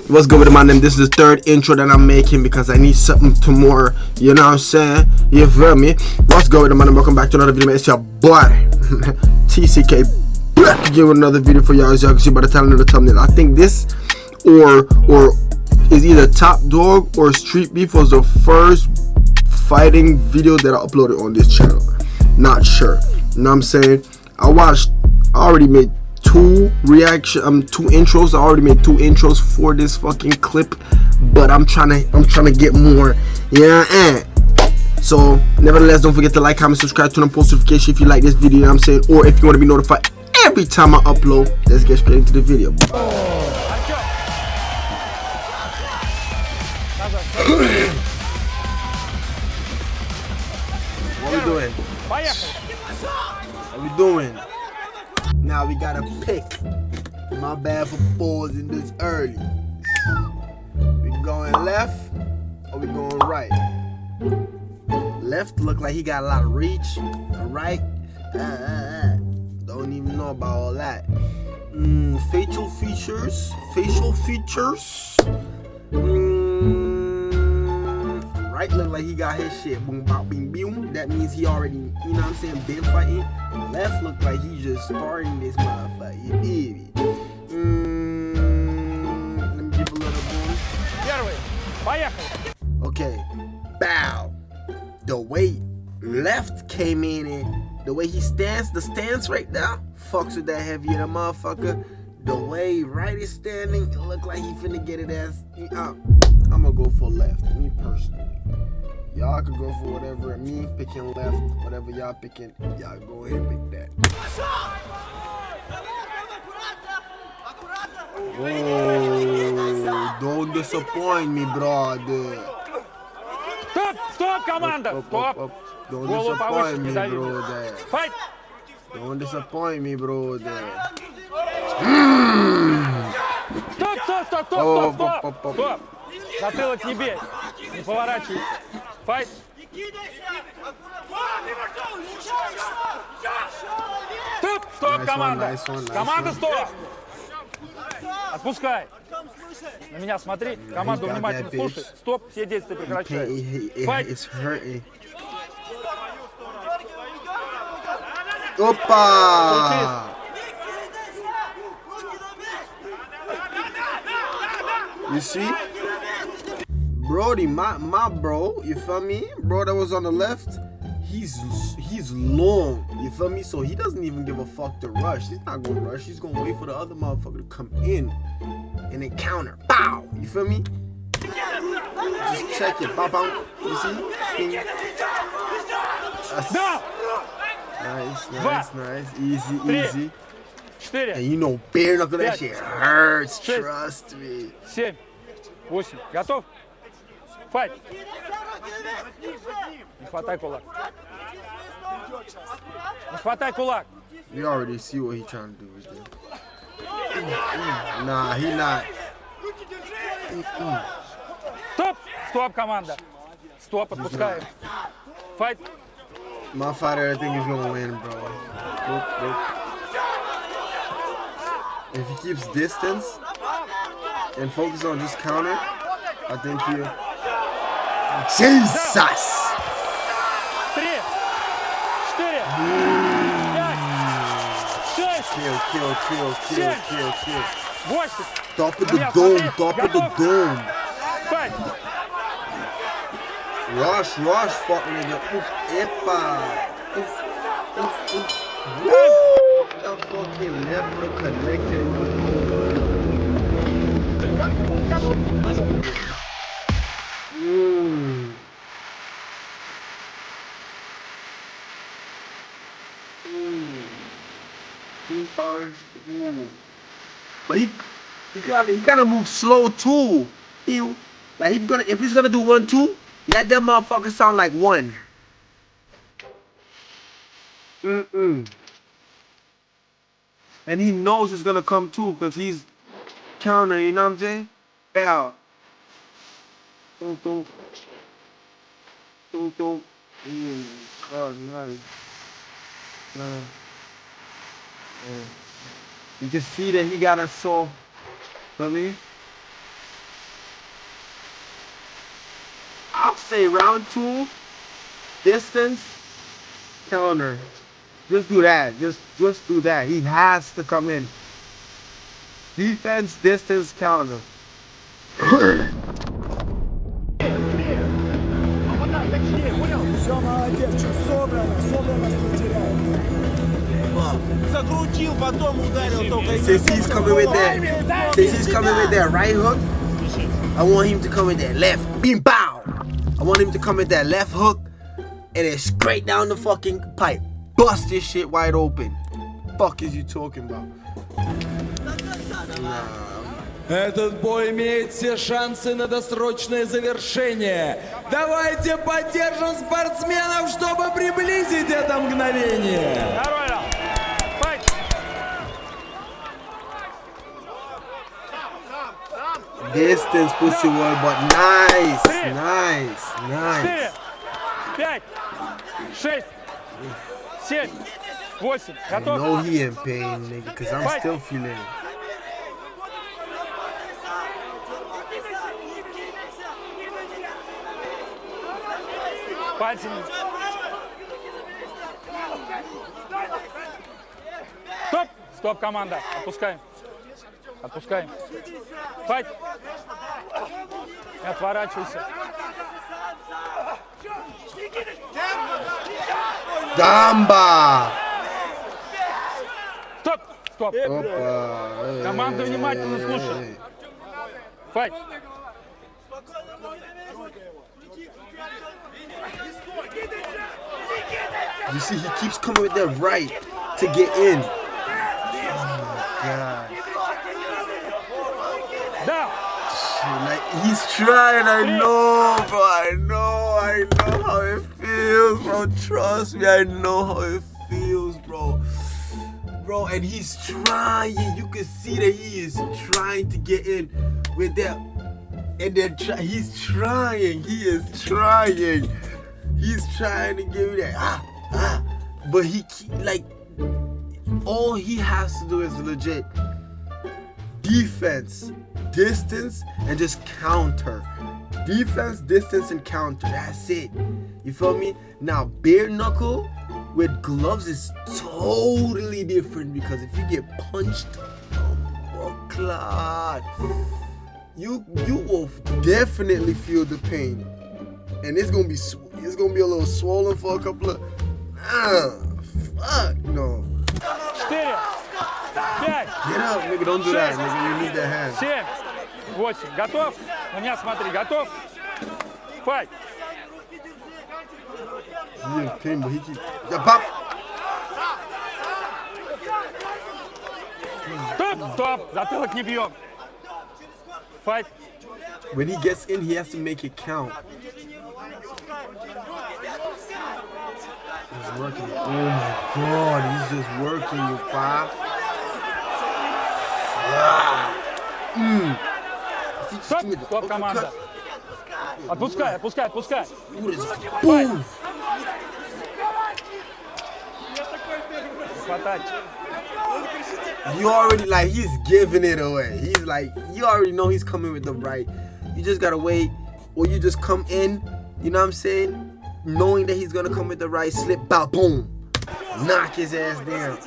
What's good with it, my name? This is the third intro that I'm making because I need something to more, you know what I'm saying? You feel me? What's good with it, my name? Welcome back to another video, man. It's your boy, TCK, back again with another video for y'all. As y'all can see by the title of the thumbnail, I think this or is either Top Dog or Street Beef was the first fighting video that I uploaded on this channel. Not sure. You know what I'm saying? I already made two intros. I already made two intros for this fucking clip, but I'm trying to get more. Yeah. So nevertheless, don't forget to like, comment, subscribe, turn on post notification if you like this video, you know what I'm saying, or if you want to be notified every time I upload. Let's get straight into the video. What we doing? What we doing? Now we gotta pick. My bad for pausing this early. We going left or we going right? Left look like he got a lot of reach. Right? Don't even know about all that. Facial features. Right look like he got his shit boom bop bing boom. That means he already, you know what I'm saying, been fighting. Left look like he just starting this motherfucker. You baby. Let me give a little boom. Okay. Bow. The way left came in and the way he stands, the stance right now, fucks with that heavy in a motherfucker. The way right is standing, it look like he finna get it as. I'm gonna go for left, me personally. Y'all can go for whatever. Me picking left, whatever y'all picking, y'all go ahead and pick that. Oh, don't disappoint me, brother. Стоп, команда! Стоп! Don't disappoint me, brother. Fight! Don't disappoint me, brother. Стоп! Затылок не бей! Не поворачивайся! Файт! Стоп, команда! Команда, стоп! Отпускай! На меня смотри, команду внимательно слушай. Стоп, все действия прекращаются. Файт! Опа! You see? Brody, my bro, you feel me? Bro that was on the left, he's long, you feel me? So he doesn't even give a fuck to rush. He's not gonna rush, he's gonna wait for the other motherfucker to come in and then counter. Bow! You feel me? Just check it. Bow, bow. You see? Nice. Easy. And you know, bare knuckle, that shit hurts. Trust me. 7, 8. Готов? Файт! Не хватай кулак. Не хватай кулак. You already see what he trying to do with it. Nah, he not. Стоп, команда. Стоп, отпускаем. Файт. My fighter, I think he's gonna win, bro. Nope. If he keeps distance and focus on just counter, I think he'll. Jesus! 3, 4, 5, 6, Kill. 8. Top of the dome. Fight. Rush, fuck nigga. Epa. Woo! The fucking lever connected. But he gotta move slow too. Like if he's gonna do 1-2, let that motherfucker sound like 1. And he knows it's gonna come too, because he's countering, you know what I'm saying? Bow. Boom. Oh, nice. You can see that he got a soul. Feel me? say round 2, distance, counter. Just do that. Just do that. He has to come in. Defense, distance, counter. Все, молодец, собрано, теряет. Закрутил, потом ударил только. Since he's coming with that right hook, I want him to come with that left. Bing bow. I want him to come with that left hook and then straight down the fucking pipe. Bust this shit wide open. Fuck is you talking about? Этот бой имеет все шансы на досрочное завершение. Давайте поддержим спортсменов, чтобы приблизить это мгновение. Второй раунд. Файт. Distance pussy boy, but nice. 4, 5, 6, 7, 8. I Готов? know he in pain, nigga, cause I'm still feeling it. Пальцами. Стоп! Стоп, команда. Отпускаем. Отпускаем. Файт. Не отворачивайся. Дамба! Стоп! Стоп. Опа. Команда внимательно слушает. Файт. You see, he keeps coming with that right to get in. Oh my god. Да. Like, he's trying, I know, bro. I know how it feels, bro. Trust me, I know how it feels, bro. Bro, and he's trying. You can see that he is trying to get in with that. And then he's trying. He is trying. He's trying to give me that. But he like, all he has to do is legit defense, distance, and just counter. Defense, distance, and counter. That's it. You feel me? Now, bare knuckle with gloves is totally different, because if you get punched, oh God, you will definitely feel the pain, and it's gonna be a little swollen for a couple of. Fuck no. 4, 5. Get up, nigga. Don't do that, nigga. You need that hand. 7, 8. Готов? На меня смотри. Готов? Файт. He in pain, but he keep. Yeah, pop. Стоп, стоп. Затылок не бьем. Файт. When he gets in, he has to make it count. He's working. Oh my God, he's just working, you pop. Стоп, стоп, команда. Отпускай, отпускай, отпускай. Boom. Хватать. You already, like, he's giving it away. He's like, you already know he's coming with the right. You just gotta wait, or you just come in, you know what I'm saying? Knowing that he's gonna come with the right, slip, bow, boom. Knock his ass down.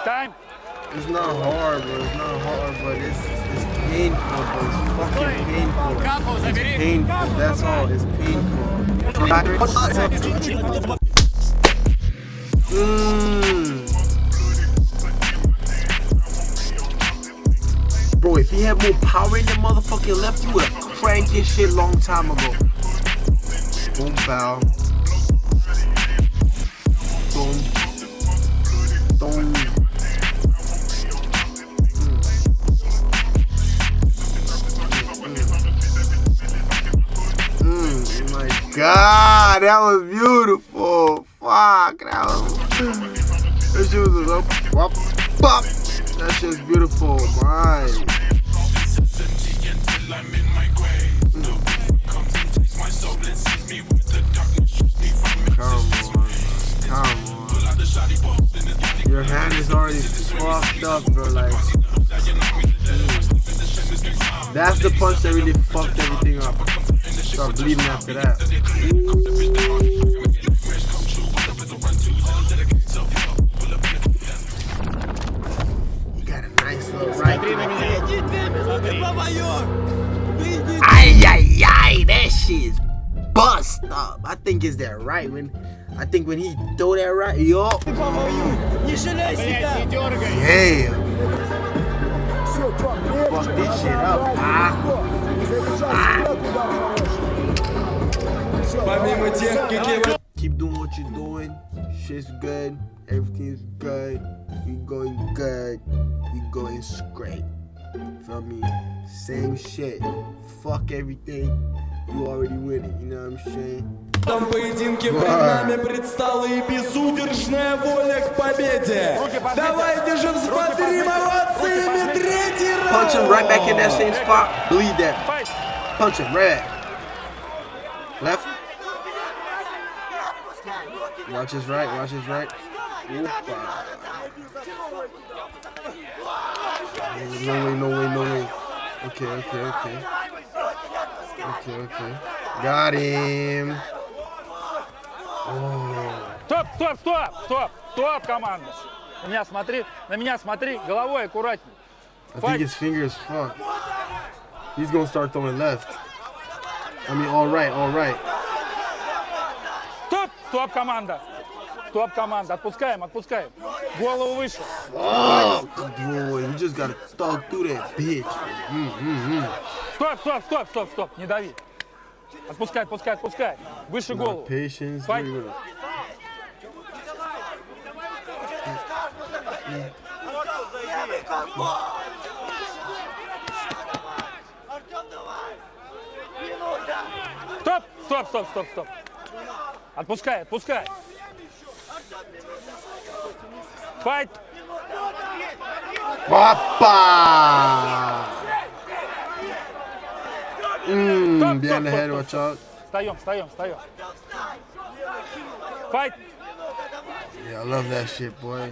Time. It's not hard, bro. It's not hard, but it's painful, bro. It's fucking painful. It's painful. That's all. It's painful. Bro, if he had more power in your motherfucking left, you would have cranked his shit long time ago. Boom, bow. Boom. Boom. My God, that was beautiful. Fuck, that shit was up, wop, pop. That shit's beautiful, man. Come on. Your hand is already fucked up, bro. Like, That's the punch that really fucked everything up. Start bleeding after that. He got a nice little right. Ay, ay, ay, that shit is bust up. I think it's that right when he throw that right, yo. Yeah. Fuck this shit up. Keep doing what you're doing. Shit's good. Everything's good. We going good. We going straight. Feel me? Same shit. Fuck everything. You already winning. You know what I'm saying? В этом поединке пред нами предстала и безудержная воля к победе. Давайте же взбодрим овациями третий раунд. Punch him right back in that same spot. Bleed that. Punch him right. Left. Watch his right. Watch his right. No way, no way, no way. Okay. Got him. Стоп, команда. На меня смотри, головой аккуратней. I think his finger is fucked. He's gonna start throwing left. I mean, all right. Стоп, команда. Отпускаем. Голову выше. Fuck, boy, you just gotta stalk through that bitch. Стоп, не дави. Отпускай. Выше голову. Patience. Fight. Стоп. Отпускай. Файт. Papa! Behind the head, watch out. Встаем. Файт. Yeah, I love that shit, boy.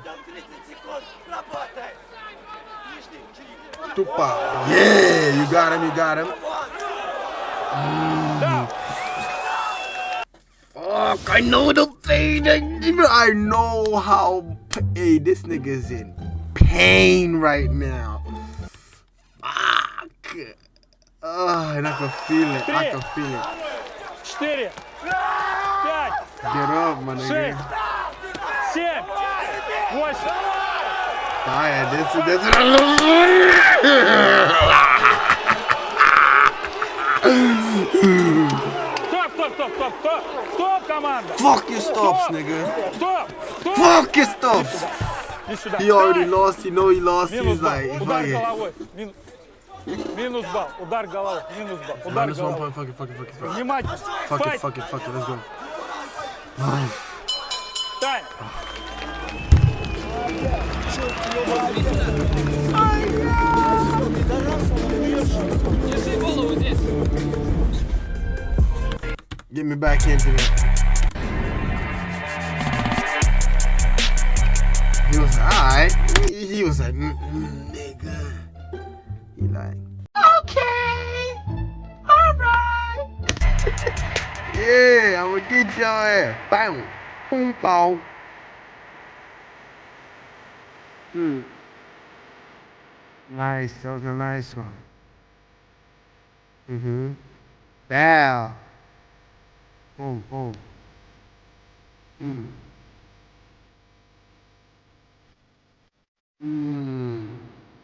Tupa. Yeah, you got him. Fuck, I know the pain. I know how. Hey, this nigga's in pain right now. Fuck. And I can feel it. 4, 5, Get up, my nigga. 6, 7, 8. Alright, this. Стоп, команда. Fuck your stops, nigga. Стоп. Fuck your stops. Иди сюда. He already lost. He know he lost. Минус He's балл. like, Удар fuck it. головой. Минус балл. Удар головой. Минус балл. Удар Minus 1 головой. point. Fuck it. Внимательно. Fuck Файт. it. Let's go. Тайм. Get me back into it. He was like, alright. He was like, nigga. He like, okay. Alright. Yeah, I'ma get your ass. Bam. Boom, bow. Nice. That was a nice one. Bow. Boom.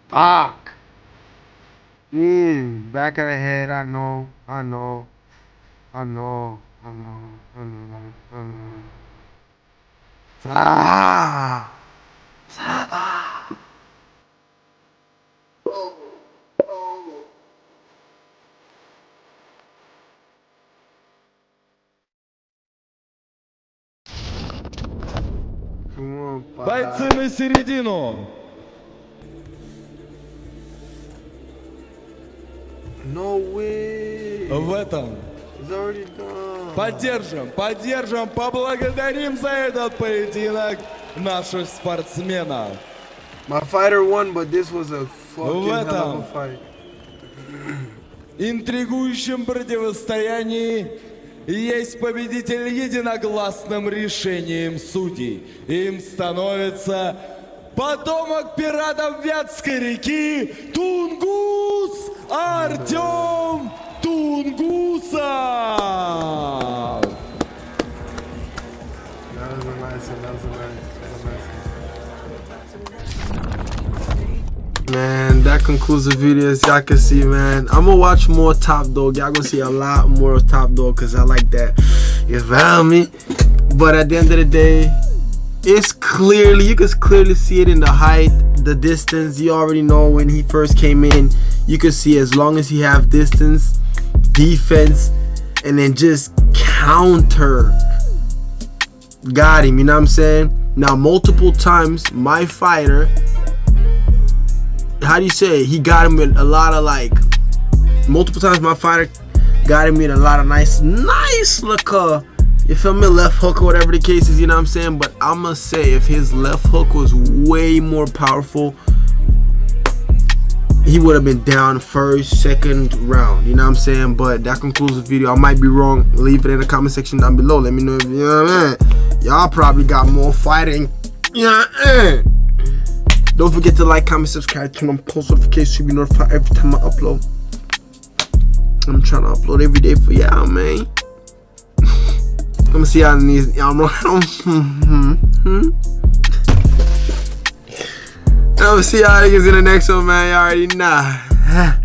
Fuck. Back of the head, I know. Бойцы на середину. No way. В этом It's already done. поддержим, поблагодарим за этот поединок наших спортсменов. My fighter won, but this was a fucking В hell of этом a fight. интригующем противостоянии есть победитель единогласным решением судей. Им становится потомок пиратов Вятской реки Тунгус Артем Тунгусов. Man, that concludes the video. As y'all can see, man, I'm gonna watch more Top Dog. Y'all gonna see a lot more of Top Dog because I like that. You feel me? But at the end of the day, it's clearly, you can clearly see it in the height, the distance. You already know when he first came in, you can see as long as he have distance, defense, and then just counter. Got him, you know what I'm saying? Now, multiple times, my fighter, how do you say it? He got him with a lot of like, multiple times my fighter got him with a lot of nice look, you feel me, left hook or whatever the case is, you know what I'm saying? But I'ma say if his left hook was way more powerful, he would have been down first, second round, you know what I'm saying? But that concludes the video. I might be wrong. Leave it in the comment section down below. Let me know if, you know what I mean? Y'all probably got more fighting, you know what I mean? Don't forget to like, comment, subscribe, turn on post notifications to be notified every time I upload. I'm trying to upload every day for y'all, man. I'm gonna see y'all in these. I'm gonna see y'all niggas in the next one, man. Y'all already know.